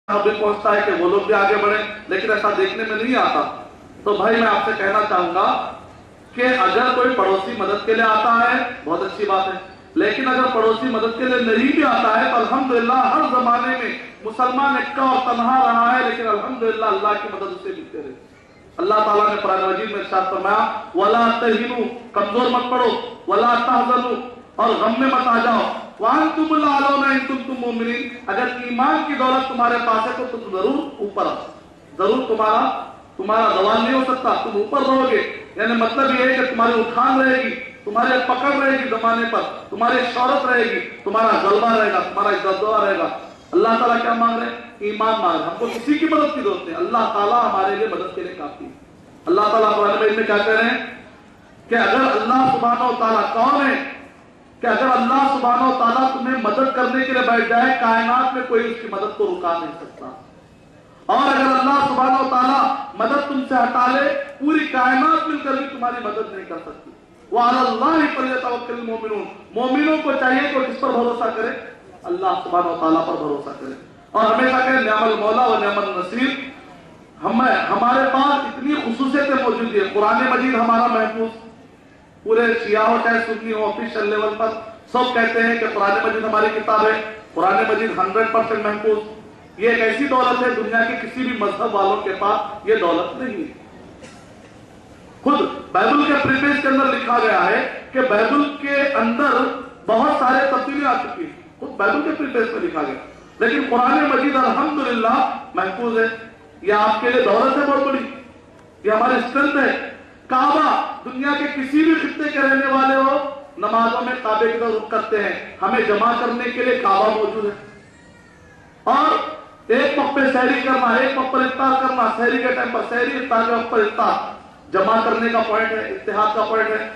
بھی پہنچتا ہے کہ وہ لوگ بھی آگے بڑھیں، لیکن ایسا دیکھنے میں نہیں آتا۔ تو بھائی میں آپ سے کہنا چاہوں گا کہ اگر کوئی پڑوسی مدد کے لیے آتا ہے بہت اچھی بات ہے، لیکن اگر پڑوسی مدد کے لیے نہیں بھی آتا ہے تو الحمدللہ ہر زمانے میں مسلمان اکا اور تنہا رہا ہے، لیکن الحمدللہ اللہ کی مدد اسے ملتے رہے۔ اللہ تعالیٰ نے قرآن مجید میں ارشاد فرمایا وَلَا تَهِنُوا، کمزور مت پڑو، وَلَا تَحْزَنُوا، اور غم میں مت آ جاؤ، وَأَنْتُمُ الْأَعْلَوْنَ إِن كُنتُم مُؤْمِنِينَ، اگر ایمان کی دولت تمہارے پاس ہے تو تم ضرور اوپر آؤ، ضرور تمہارا زوال نہیں ہو سکتا، تم اوپر رہو گے۔ یعنی مطلب یہ ہے کہ تمہاری اٹھان رہے گی، تمہاری پکڑ رہے گی زمانے پر، تمہاری شہرت رہے گی، تمہارا غلبہ رہے گا، تمہارا دبدبہ رہے گا۔ اللہ تعالیٰ کیا مانگ رہے ہیں؟ ایمان مانگ رہے ہیں۔ ہم کو کسی کی مدد کی ضرورت نہیں، اللہ تعالیٰ ہمارے لیے مدد کے لیے کافی ہے۔ اللہ تعالیٰ قرآن مجید میں کیا کہہ رہے ہیں کہ اگر اللہ سبحانہ و تعالیٰ کون ہے کہ اگر اللہ سبحانہ و تعالیٰ تمہیں مدد کرنے کے لیے بیٹھ جائے، کائنات میں کوئی اس کی مدد کو رکا نہیں سکتا، اور اگر اللہ سبحانہ و تعالیٰ مدد تم سے ہٹا لے، پوری کائنات مل کر بھی تمہاری مدد نہیں کر سکتی۔ وَعَلَى اللَّهِ فَلْيَتَوَكَّلِ الْمُؤْمِنُونَ، مومنوں کو چاہیے کہ کس پر بھروسہ کرے؟ اللہ سبحانہ و تعالیٰ پر بھروسہ کرے، اور ہمیشہ کہے نعم المولا و نعم النصیر۔ ہمارے پاس اتنی خصوصیتیں موجود ہیں، قرآن مجید ہمارا محفوظ، پورے شیعہ ہو چاہے سنی ہو، آفیشل لیول پر سب کہتے ہیں کہ قرآن مجید ہماری کتاب ہے، قرآن مجید 100% محفوظ۔ یہ ایک ایسی دولت ہے دنیا کے کسی بھی مذہب والوں کے پاس یہ دولت نہیں ہے۔ خود بائبل کے پریفیس کے اندر لکھا گیا ہے کہ بائبل کے اندر بہت سارے تبدیلیاں آ چکی ہیں، خود بائبل کے پریفیس میں لکھا گیا، لیکن قرآن مجید الحمدللہ محفوظ ہے۔ یہ آپ کے لیے دولت ہے بہت بڑی، یہ ہماری اسٹرینتھ ہے۔ کعبہ، دنیا کے کسی بھی خطے کے رہنے والے ہو نمازوں میں کعبے کی طرف رخ کرتے ہیں، ہمیں جمع کرنے کے لیے کعبہ موجود ہے، اور ایک وقت پہ سحری کرنا، ایک وقت پر افطار کرنا، سحری کے ٹائم پر سحری، افطار کے وقت پر افطار، جمع کرنے کا پوائنٹ ہے، اتحاد کا پوائنٹ ہے۔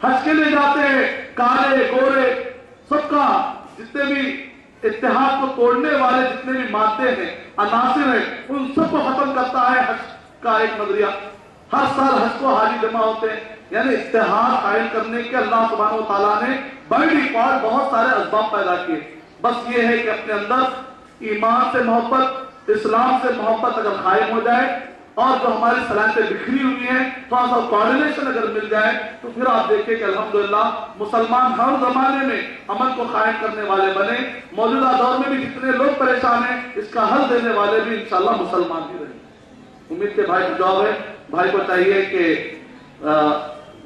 حج کے لیے جاتے ہیں، کالے گورے سب کا جتنے بھی اتحاد کو توڑنے والے جتنے بھی مادے ہیں، عناصر ہیں، ان سب کو ختم کرتا ہے حج کا ایک نظریہ۔ ہر سال حج کو حاجی جمع ہوتے ہیں، یعنی اتحاد قائم کرنے کے اللہ سبحانہ و تعالیٰ نے بائی ڈیفالٹ بہت سارے اسباب پیدا کیے۔ بس یہ ہے کہ اپنے اندر ایمان سے محبت، اسلام سے محبت اگر قائم ہو جائے، اور جو ہماری صلاحیتیں بکھری ہوئی ہیں تھوڑا سا کوارڈینیشن اگر مل جائے، تو پھر آپ دیکھیں کہ الحمدللہ مسلمان ہر زمانے میں امن کو قائم کرنے والے بنے۔ موجودہ دور میں بھی جتنے لوگ پریشان ہیں، اس کا حل دینے والے بھی انشاءاللہ مسلمان ہی رہیں۔ امید کے بھائی کو جواب ہے، بھائی کو چاہیے کہ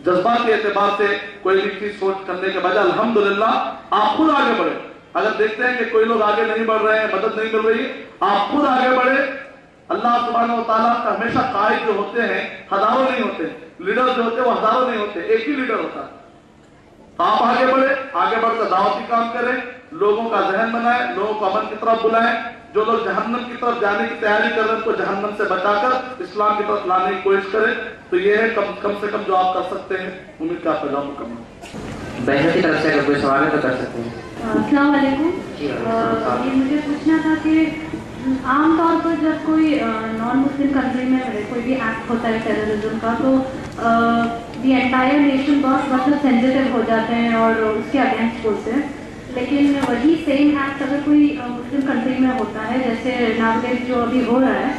جذباتی اعتبار سے کوئی بھی چیز سوچ کرنے کے بجائے الحمدللہ آپ خود آگے بڑھیں۔ اگر دیکھتے ہیں کہ کوئی لوگ آگے نہیں بڑھ رہے ہیں، مدد نہیں مل رہی، آپ خود آگے بڑھیں۔ اللہ سبحانہ و تعالیٰ کا ہمیشہ قائد جو ہوتے ہیں ہزاروں نہیں ہوتے، لیڈر جو ہوتے ہیں وہ ہزاروں نہیں ہوتے، ایک ہی لیڈر ہوتا ہے۔ تو آپ آگے بڑھیں، آگے بڑھ کر دعوتی کام کریں، لوگوں کا ذہن بنائیں، لوگوں کو امن کی طرف بلائیں۔ جو لوگ جہنم کی طرف جانے کی تیاری کر رہے ہیں ان کو جہنم سے بچا کر اسلام کی طرف لانے کی کوشش کریں۔ تو یہ ہے کم سے کم جو آپ کر سکتے ہیں۔ امید کا پیغام مکمل۔ بہن کی طرف سے اگر کوئی سوال ہے تو کر سکتے ہیں۔ السلام علیکم۔ یہ مجھے پوچھنا تھا کہ عام طور پر جب کوئی نان مسلم کنٹری میں کوئی بھی ایکٹ ہوتا ہے ٹیررزم کا، تو دی انٹائر نیشن بہت مطلب سینسیٹیو ہو جاتے ہیں اور اس کے اگینسٹ بولتے ہیں، لیکن وہی سیم ایکٹ اگر کوئی مسلم کنٹری میں ہوتا ہے جیسے ناگلیش جو ابھی ہو رہا ہے،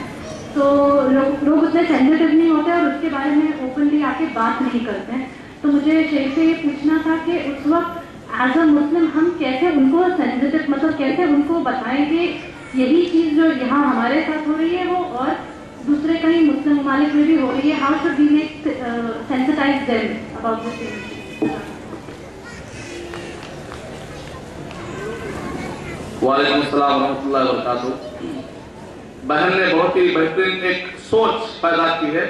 تو لوگ اتنے سینسیٹیو نہیں ہوتے اور اس کے بارے میں اوپنلی آ کے بات نہیں کرتے ہیں۔ تو مجھے شیخ سے یہ پوچھنا تھا کہ اس وقت ایز اے مسلم ہم کیسے ان کو سینسیٹیو مطلب کیسے ان کو بتائیں کہ یہی چیز جو یہاں ہمارے ساتھ ہو رہی ہے وہ اور دوسرے کہیں مسلم ممالک میں بھی ہو رہی ہے، how should we make sensitize them about this issue? وعلیکم السلام ورحمۃ اللہ وبرکاتہ۔ بہن نے بہت ہی بہترین ایک سوچ پیدا کی ہے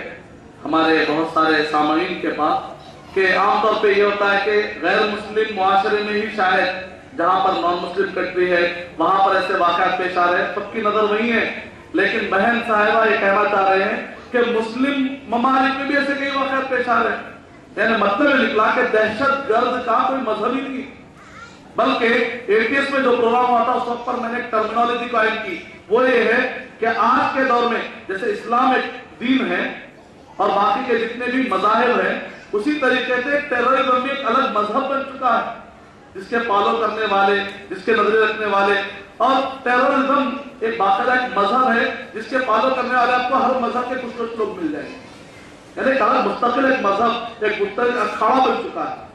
ہمارے بہت سارے سامعین کے پاس، کہ عام طور پہ یہ ہوتا ہے کہ غیر مسلم معاشرے میں ہی شاید جہاں پر نان مسلم کنٹری ہے وہاں پر ایسے واقعات پیش آ رہے ہیں، سب کی نظر وہی ہے، لیکن بہن صاحبہ یہ کہنا چاہ رہے ہیں کہ مسلم ممالک میں بھی ایسے کئی واقعات پیش آ رہے ہیں۔ یعنی مطلب یہ نکلا کہ دہشت گرد کا کوئی مذہب ہی نہیں، بلکہ ATS میں جو پروگرام ہوا تھا اس وقت پر میں نے ایک ٹرمینالوجی قائم کی، وہ یہ ہے کہ آج کے دور میں جیسے اسلام ایک دین ہے اور باقی کے جتنے بھی مذاہب ہیں، اسی طریقے سے ٹیررزم بھی ایک الگ مذہب بن چکا ہے، جس کے فالو کرنے والے، جس کے نظریے رکھنے والے اور ٹیررزم ایک باقاعدہ ایک مذہب ہے جس کے فالو کرنے والے آپ کو ہر مذہب کے کچھ لوگ مل جائیں گے. یعنی ایک مستقل ایک مذہب ایک مستقل اکھاڑا بن چکا ہے.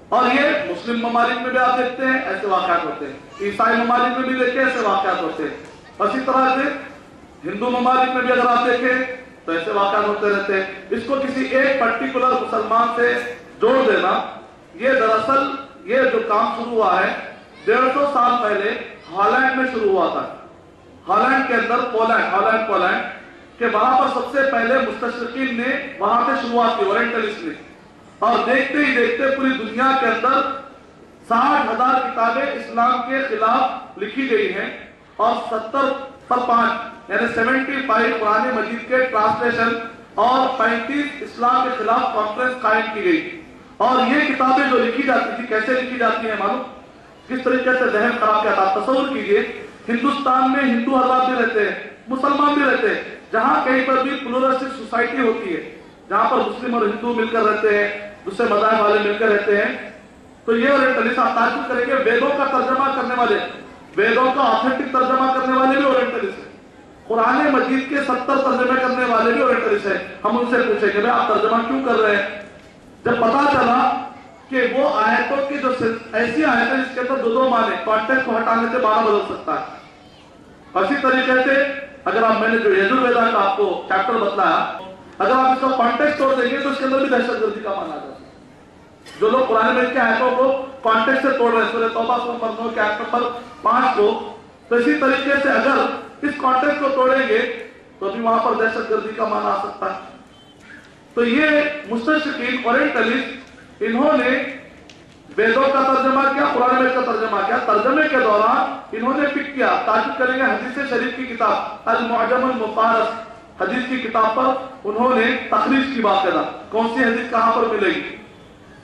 اور یہ مسلم ممالک میں بھی آپ دیکھتے ہیں ایسے واقعات ہوتے ہیں, عیسائی ممالک میں بھی دیکھیں ایسے واقعات ہوتے ہیں, اسی طرح سے ہندو ممالک میں بھی اگر آپ دیکھیں تو ایسے واقعات ہوتے رہتے ہیں. اس کو کسی ایک پرٹیکولر مسلمان سے جوڑ دینا, یہ دراصل یہ جو کام شروع ہوا ہے 150 سال پہلے ہالینڈ میں شروع ہوا تھا. ہالینڈ کے اندر پولینڈ کہ وہاں پر سب سے پہلے مستشرقین نے وہاں سے شروعات کی, اورینٹلسٹ نے, اور دیکھتے ہی دیکھتے پوری دنیا کے اندر 60,000 کتابیں اسلام کے خلاف لکھی گئی ہیں اور 70 پر 5 یعنی 75 قرآن مجید کے ٹرانسلیشن اور 35 اسلام کے خلاف کانفرنس قائم کی گئی. اور یہ کتابیں جو لکھی جاتی تھی کیسے لکھی جاتی ہیں معلوم, کس طریقے سے ذہن خراب کیا تھا. تصور کیجئے ہندوستان میں ہندو حضرات بھی رہتے ہیں, مسلمان بھی رہتے ہیں, جہاں کہیں پر بھی پلورلسٹک سوسائٹی ہوتی ہے جہاں پر مسلم اور ہندو مل کر رہتے ہیں, دوسرے مذاہب والے مل کر رہتے ہیں. تو یہ اورینٹلسٹ آپ تعجب کریں گے ویدوں کا ترجمہ کرنے والے, ویدوں کا آتھینٹک ترجمہ کرنے والے بھی اورینٹلسٹ ہیں. قرآن مجید کے 70 ترجمے کرنے والے بھی اورینٹلسٹ ہیں. ہم ان سے پوچھیں گے آپ ترجمہ کیوں کر رہے ہیں؟ جب پتا چلا کہ وہ آیتوں کی جو ایسی آیت ہے جس کے اندر دو معنی, کانٹیکسٹ کو ہٹانے سے معنی بدل سکتا ہے. اسی طریقے سے اگر آپ, میں نے جو یجورویدا کا آپ کو چیپٹر بتلایا, اگر آپ اس کا کانٹیکسٹ توڑ دیں گے تو اس کے اندر بھی دہشت گردی کا معنی آ جاتا ہے. جو لوگ قرآن مجید کے آیتوں کو کانٹیکسٹ سے توڑ رہے ہیں, سورہ توبہ سورہ نمبر 9 کے آیت نمبر 5 کو, تو اسی طریقے سے اگر اس کانٹیکسٹ کو توڑیں گے تو بھی وہاں پر دہشت گردی کا معنی آ سکتا ہے. تو یہ مستشرقین اورینٹلسٹ انہوں نے ویدوں کا ترجمہ کیا, قرآن مجید کا ترجمہ کیا. ترجمے کے دوران انہوں نے پک کیا, تعجب کریں گے, حدیث شریف کی کتاب المعجم المفارس, حدیث کی کتاب پر انہوں نے تخریج کی باقاعدہ, کون سی حدیث کہاں پر ملے گی.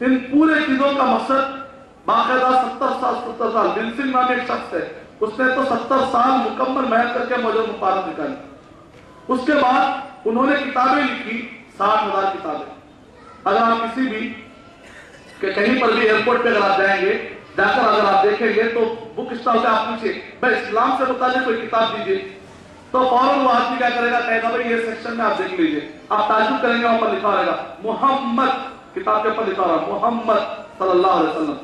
ان پورے چیزوں کا مقصد باقاعدہ 70 سال بنسنگ نام ایک شخص ہے, اس نے تو 70 سال مکمل محنت کر کے معجم المفارس نکالی. اس کے بعد انہوں نے کتابیں لکھی 60,000 کتابیں. اگر آپ کسی بھی کہ کہیں پر بھی ایئرپورٹ پہ اگر آپ جائیں گے, جا کر اگر آپ دیکھیں گے تو بک اسٹال پہ آپ پوچھیں بھائی اسلام سے متعلق کوئی کتاب دیجیے, تو فوراً وہ آدمی کیا کرے گا, کہے گا بھائی یہ سیکشن میں آپ دیکھ لیجیے. آپ تعجب کریں گے وہاں پر لکھا رہے گا محمد, کتاب کے اوپر لکھا رہا محمد صلی اللہ علیہ وسلم,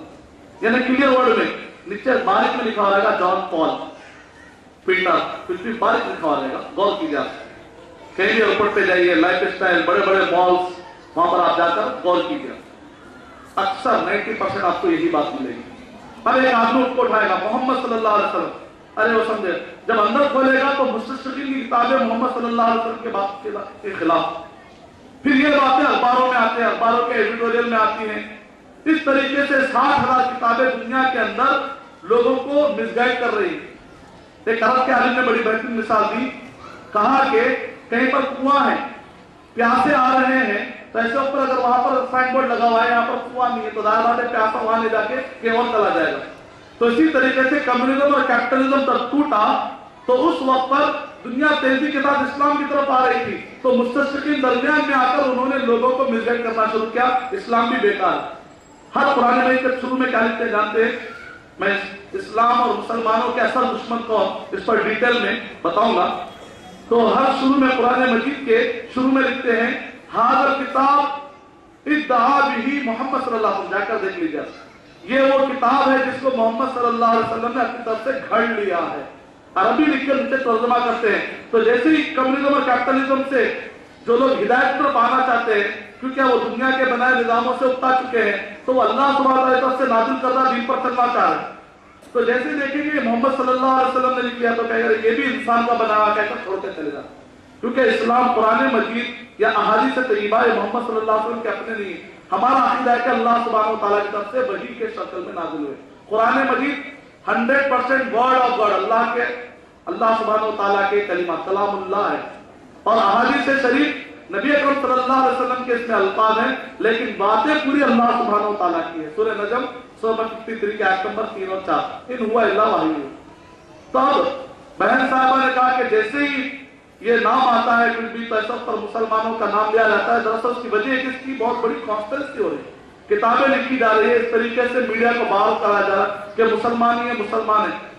یعنی کلیئر ورڈ میں. نیچے باریک میں لکھا رہے گا جان پال, پیٹر, کچھ بھی باریک لکھا رہے گا. غور کیجیے, آپ کہیں بھی ایئرپورٹ پہ جائیے, لائف اسٹائل, بڑے بڑے مالس, وہاں پر آپ جا کر غور کیجیے, اکثر 90% آپ کو یہی بات ملے گی. اب ایک آدمی اس کو اٹھائے گا محمد صلی اللہ علیہ وسلم, ارے وہ سمجھے, جب اندر کھولے گا تو مستشرقین کی کتابیں محمد صلی اللہ علیہ وسلم کے بات کے خلاف. پھر یہ باتیں اخباروں میں آتے ہیں, اخباروں کے ایڈیٹوریل میں آتی ہیں. اس طریقے سے 60,000 کتابیں دنیا کے اندر لوگوں کو مس گائیڈ کر رہی ہیں. ایک عرب کے عالم نے بڑی بہترین مثال دی, کہا کہ کہیں پر کنواں ہے, پیاسے آ رہے ہیں, تو ایسے اوپر اگر وہاں پر سائن بورڈ لگا ہوا ہے یہاں پر کنواں نہیں ہے, تو ظاہر بات ہے پیاسا وہاں لے جا کے کہیں اور چلا جائے گا. تو اسی طریقے سے کمیونزم اور کیپٹلزم جب ٹوٹا تو اس وقت پر دنیا تیزی کے ساتھ اسلام کی طرف آ رہی تھی, تو مستشرقین درمیان میں آ کر انہوں نے لوگوں کو مس گائیڈ کرنا شروع کیا, اسلام بھی بیکار. ہر قرآن مجید کے شروع میں کیا لکھتے جانتے ہیں, میں اسلام اور مسلمانوں کے اصل دشمن کو اس پر ڈیٹیل میں بتاؤں گا. تو ہر شروع میں قرآن مجید کے شروع میں لکھتے ہیں ھذا الکتاب ادعا بہ محمد صلی اللہ علیہ وسلم, جا کر دیکھ لیجیے, یہ وہ کتاب ہے جس کو محمد صلی اللہ علیہ وسلم نے اپنی طرف سے گھڑ لیا ہے. عربی لکھ کر نیچے ترجمہ کرتے ہیں. تو جیسے ہی کمیونزم اور کیپٹلزم سے جو لوگ ہدایت پر پانا چاہتے ہیں, کیونکہ وہ دنیا کے بنائے نظاموں سے اکتا چکے ہیں, تو وہ اللہ سبحانہ وتعالی کی طرف سے نازل کردہ دین پر چلنا چاہ رہے ہیں. تو جیسے دیکھیں گے محمد صلی اللہ علیہ وسلم نے لکھ لیا تو کہے گا یہ بھی انسان کا بنا ہوا, کہہ کر چھوڑتے چلے جاتے. کیونکہ اسلام قرآن مجید یا احادیث طیبہ محمد صلی اللہ علیہ وسلم کے اپنے نہیں. ہمارا عقیدہ ہے کہ اللہ سبحانہ وتعالی کی طرف سے وحی کے شکل میں نازل ہوئے. قرآن مجید 100% ورڈ آف گاڈ, اللہ سبحانہ وتعالی کے کلمات, کلام اللہ ہے. اور احادیث شریف نبی اکرم صلی اللہ علیہ وسلم کے اس میں الفاظ ہیں, لیکن باتیں پوری اللہ سبحانہ وتعالی کی ہے. سورہ نجم سورہ 53 کے آیت نمبر 3 اور 4, ان ہوا الا وحی. تو اب بہن صاحبہ نے کہا کہ جیسے ہی یہ نام آتا ہے کچھ بھی تو ایسا پر مسلمانوں کا نام لیا جاتا ہے. دراصل اس کی وجہ ہے کہ اس کی بہت بڑی کانسپریسی ہو رہی ہے, کتابیں لکھی جا رہی ہے, اس طریقے سے میڈیا کو باہر کرا جا رہا ہے کہ مسلمان ہی ہے, مسلمان ہے.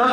10